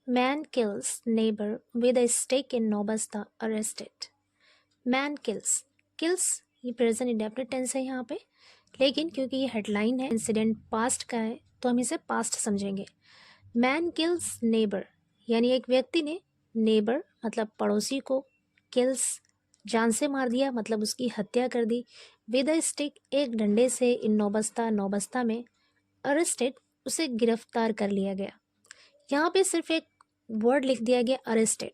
Man kills neighbor with a stick in Nobasta arrested. Man kills. Kills ये present indefinite tense है यहाँ पे, लेकिन क्योंकि ये हेडलाइन है, इंसिडेंट पास्ट का है, तो हम इसे पास्ट समझेंगे. मैन किल्स नेबर यानी एक व्यक्ति ने नेबर मतलब पड़ोसी को, किल्स जान से मार दिया मतलब उसकी हत्या कर दी, विद अ स्टिक एक डंडे से, इन नौबस्ता नौबस्ता में, अरेस्टेड उसे गिरफ्तार कर लिया गया. यहाँ पे सिर्फ एक वर्ड लिख दिया गया अरेस्टेड.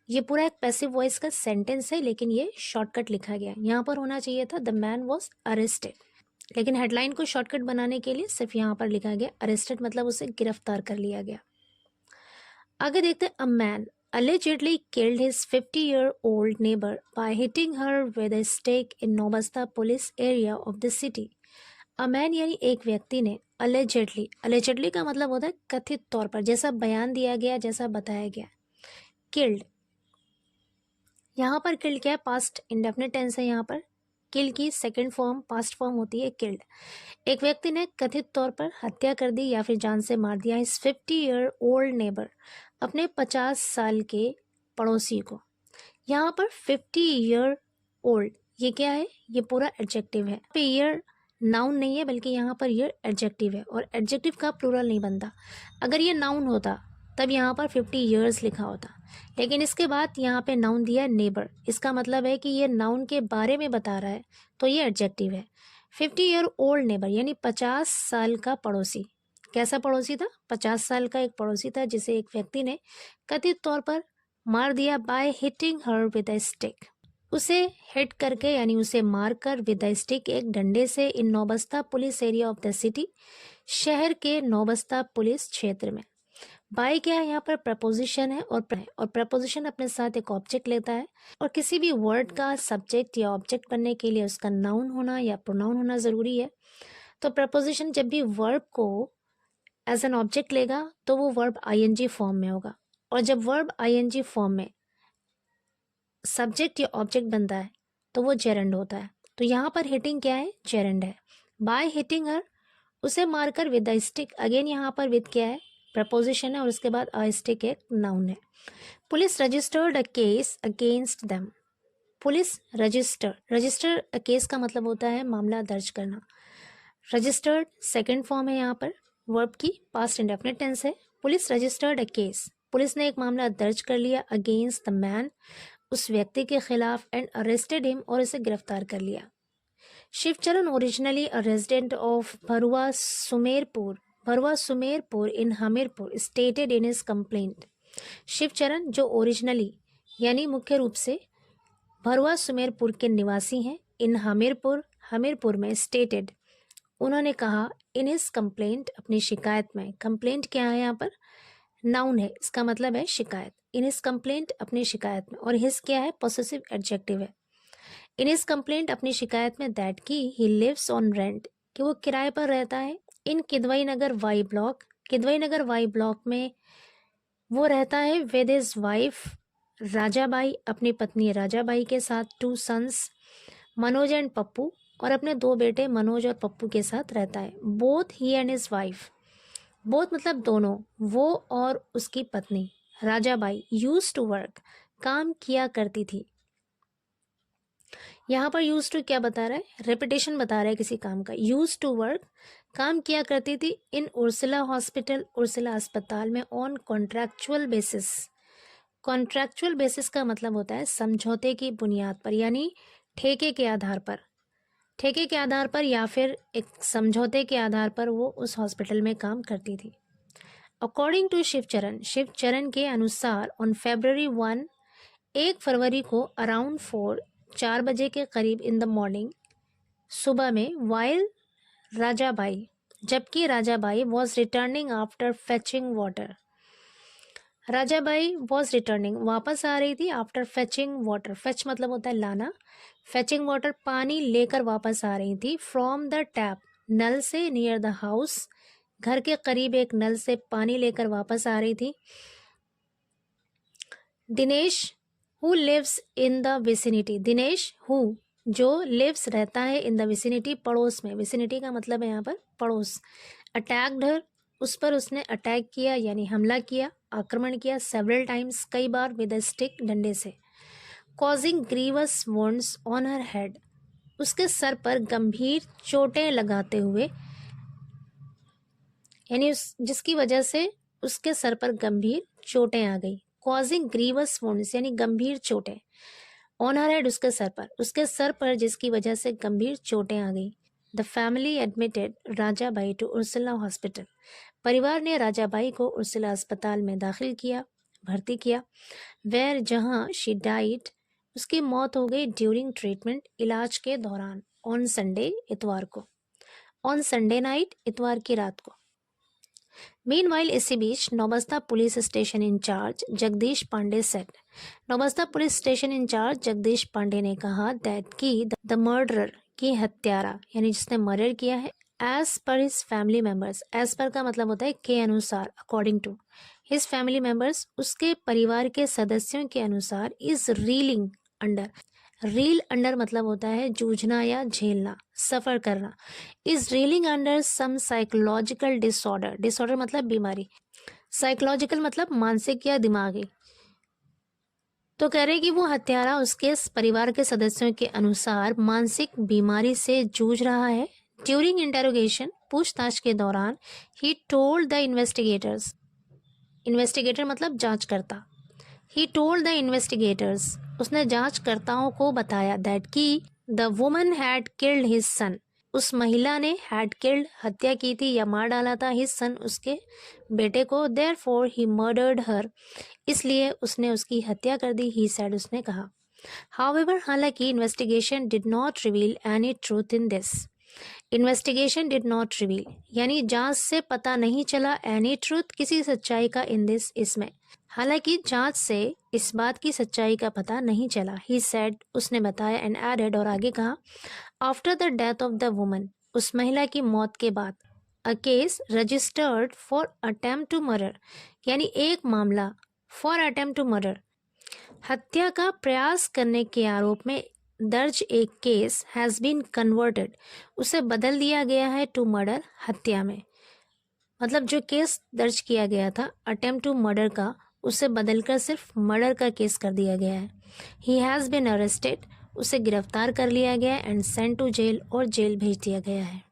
ये पूरा एक पैसिव वॉइस का सेंटेंस है, लेकिन ये शॉर्टकट लिखा गया. यहाँ पर होना चाहिए था द मैन वॉज अरेस्टेड, लेकिन हेडलाइन को शॉर्टकट बनाने के लिए सिर्फ यहाँ पर लिखा गया अरेस्टेड मतलब उसे गिरफ्तार कर लिया गया. आगे देखते हैं. A man allegedly killed his 50-year-old neighbor by hitting her with a stick in Nobasta police area of the city. A man यानी एक व्यक्ति ने allegedly का मतलब होता है कथित तौर पर, जैसा बयान दिया गया, जैसा बताया गया. killed यहाँ पर किल्ड क्या है, पास्ट इंडेफिनिट टेंस है. यहाँ पर किल की सेकंड फॉर्म पास्ट फॉर्म होती है किल्ड. एक व्यक्ति ने कथित तौर पर हत्या कर दी या फिर जान से मार दिया इस 50-year-old नेबर अपने 50 साल के पड़ोसी को. यहाँ पर 50-year-old ये क्या है, ये पूरा एडजेक्टिव है. पे ईयर नाउन नहीं है, बल्कि यहाँ पर ईयर एडजेक्टिव है, और एडजेक्टिव का प्लूरल नहीं बनता. अगर ये नाउन होता तब यहाँ पर 50 years लिखा होता, लेकिन इसके बाद यहाँ पे नाउन दिया नेबर. इसका मतलब है कि ये नाउन के बारे में बता रहा है, तो ये एडजेक्टिव है. 50-year-old नेबर यानी 50 साल का पड़ोसी. कैसा पड़ोसी था, 50 साल का एक पड़ोसी था जिसे एक व्यक्ति ने कथित तौर पर मार दिया by hitting her with a stick. उसे हिट करके यानी उसे मारकर, विद अ स्टिक एक डंडे से, in Naubasta police area of the city शहर के नौबस्ता पुलिस क्षेत्र में. बाय क्या है, यहाँ पर प्रपोजिशन है, और प्रपोजिशन अपने साथ एक ऑब्जेक्ट लेता है, और किसी भी वर्ड का सब्जेक्ट या ऑब्जेक्ट बनने के लिए उसका नाउन होना या प्रोनाउन होना ज़रूरी है. तो प्रपोजिशन जब भी वर्ब को एज एन ऑब्जेक्ट लेगा तो वो वर्ब आईएनजी फॉर्म में होगा, और जब वर्ब आईएनजी फॉर्म में सब्जेक्ट या ऑब्जेक्ट बनता है तो वो जेरेंड होता है. तो यहाँ पर हिटिंग क्या है, जेरेंड है. बाय हिटिंग हर उसे मारकर, विद द स्टिक अगेन यहाँ पर विद क्या है, प्रपोजिशन है, और उसके बाद अ स्टिक एक नाउन है. Police registered a case against them. Police register a case का मतलब होता है मामला दर्ज करना. रजिस्टर्ड सेकंड फॉर्म है यहाँ पर वर्ब की, पास्ट इंडेफिनिट टेंस है. Police registered a case, police ने एक मामला दर्ज कर लिया, अगेंस्ट द मैन उस व्यक्ति के खिलाफ, एंड अरेस्टेड हिम और इसे गिरफ्तार कर लिया. Shivcharan originally a resident of Bharua Sumerpur in Hamirpur stated in his complaint. Shivcharan जो ओरिजिनली यानी मुख्य रूप से भरुआ सुमेरपुर के निवासी हैं, इन हमीरपुर में, स्टेटेड उन्होंने कहा, इन हिज कंप्लेंट अपनी शिकायत में. कंप्लेंट क्या है, यहाँ पर नाउन है, इसका मतलब है शिकायत. इन हिज कंप्लेंट अपनी शिकायत में, और हिज क्या है, पॉसेसिव एडजेक्टिव है. इन हिज कंप्लेंट अपनी शिकायत में दैट की ही लिव्स ऑन रेंट कि वो किराए पर रहता है, इन किदवई नगर वाई ब्लॉक में वो रहता है, विद हिज वाइफ राजाबाई अपनी पत्नी राजाबाई के साथ, 2 सन्स मनोज एंड पप्पू और अपने 2 बेटे मनोज और पप्पू के साथ रहता है. Both he and his wife, both मतलब दोनों, वो और उसकी पत्नी राजाबाई, यूज टू वर्क काम किया करती थी. यहाँ पर यूज टू क्या बता रहा है, रेपिटेशन बता रहा है किसी काम का. यूज टू वर्क काम किया करती थी, इन उर्सुला हॉस्पिटल उर्सुला अस्पताल में, on contractual basis. Contractual basis का मतलब होता है समझौते की बुनियाद पर, यानी ठेके के आधार पर या फिर एक समझौते के आधार पर वो उस हॉस्पिटल में काम करती थी. अकॉर्डिंग टू शिवचरण के अनुसार, ऑन February 1 1 फरवरी को अराउंड 4 बजे के करीब, इन द मॉर्निंग सुबह में, वाइल राजाबाई जबकि Rajabai was returning after fetching water. Rajabai was returning वापस आ रही थी, आफ्टर फेचिंग वाटर, फेच मतलब होता है लाना, फेचिंग वाटर पानी लेकर वापस आ रही थी, फ्रॉम द टैप नल से, नियर द हाउस घर के करीब एक नल से पानी लेकर वापस आ रही थी. Dinesh who lives in the vicinity, Dinesh who जो लिव्स रहता है, इन द विसिनिटी पड़ोस में, विसिनिटी का मतलब है यहाँ पर पड़ोस, अटैक्ड हर उस पर उसने अटैक किया यानी हमला किया, आक्रमण किया, सेवरल टाइम्स, कई बार, विद अ स्टिक, डंडे से, causing grievous wounds on her head, उसके सर पर गंभीर चोटें लगाते हुए, यानी जिसकी वजह से उसके सर पर गंभीर चोटें आ गई। कॉजिंग ग्रीवस वुंड्स यानी गंभीर चोटें, ऑन हर हेड उसके सर पर जिसकी वजह से गंभीर चोटें आ गई। The family admitted Rajabai to Ursula hospital, परिवार ने राजाबाई को उर्सुला अस्पताल में दाखिल किया, भर्ती किया। वेयर, जहां शी डाइड, उसकी मौत हो गई ड्यूरिंग ट्रीटमेंट, इलाज के दौरान, ऑन संडे, इतवार को, ऑन संडे नाइट, इतवार की रात को। मीनवाइल, इसी बीच Naubasta police station incharge Jagdish Pandey said, Naubasta police station incharge Jagdish Pandey ने कहा दैट की द मर्डरर, की हत्यारा यानी जिसने मर्डर किया है, as per his family members, as per का मतलब होता है के अनुसार, according to his family members, उसके परिवार के सदस्यों के अनुसार, is reeling under, reel under मतलब होता है जूझना या झेलना, सफर करना, is reeling under some psychological disorder, disorder मतलब बीमारी, साइकोलॉजिकल मतलब मानसिक या दिमागी। तो कह रहे कि वो हत्यारा उसके परिवार के सदस्यों के अनुसार मानसिक बीमारी से जूझ रहा है। ड्यूरिंग इंटेरोगेशन, पूछताछ के दौरान, he told the investigators, investigator मतलब जांचकर्ता, ही टोल्ड द इन्वेस्टिगेटर्स, उसने जांचकर्ताओं को बताया दैट की the woman had killed his son, उस महिला ने हैड किल्ड, हत्या की थी या मार डाला था, हिज सन, उसके बेटे को, देयरफॉर ही मर्डर्ड हर, इसलिए उसने उसकी हत्या कर दी, ही सेड, उसने कहा। हाउएवर, हालांकि investigation did not reveal any truth in this, investigation did not reveal यानी जांच से पता नहीं चला, एनी ट्रूथ, किसी सच्चाई का, इन दिस, इसमें, हालांकि जांच से इस बात की सच्चाई का पता नहीं चला। ही सेड, उसने बताया, एंड एडेड, और आगे कहा, after the death of the woman, उस महिला की मौत के बाद, a case registered for attempt to murder, यानी एक मामला फॉर अटेम्प्ट टू मर्डर, हत्या का प्रयास करने के आरोप में दर्ज एक केस हैज़ बीन कन्वर्टेड, उसे बदल दिया गया है, टू मर्डर, हत्या में, मतलब जो केस दर्ज किया गया था अटेम्प्ट टू मर्डर का, उसे बदलकर सिर्फ मर्डर का केस कर दिया गया है। ही हैज़ बीन अरेस्टेड, उसे गिरफ्तार कर लिया गया, एंड सेंट टू जेल, और जेल भेज दिया गया है।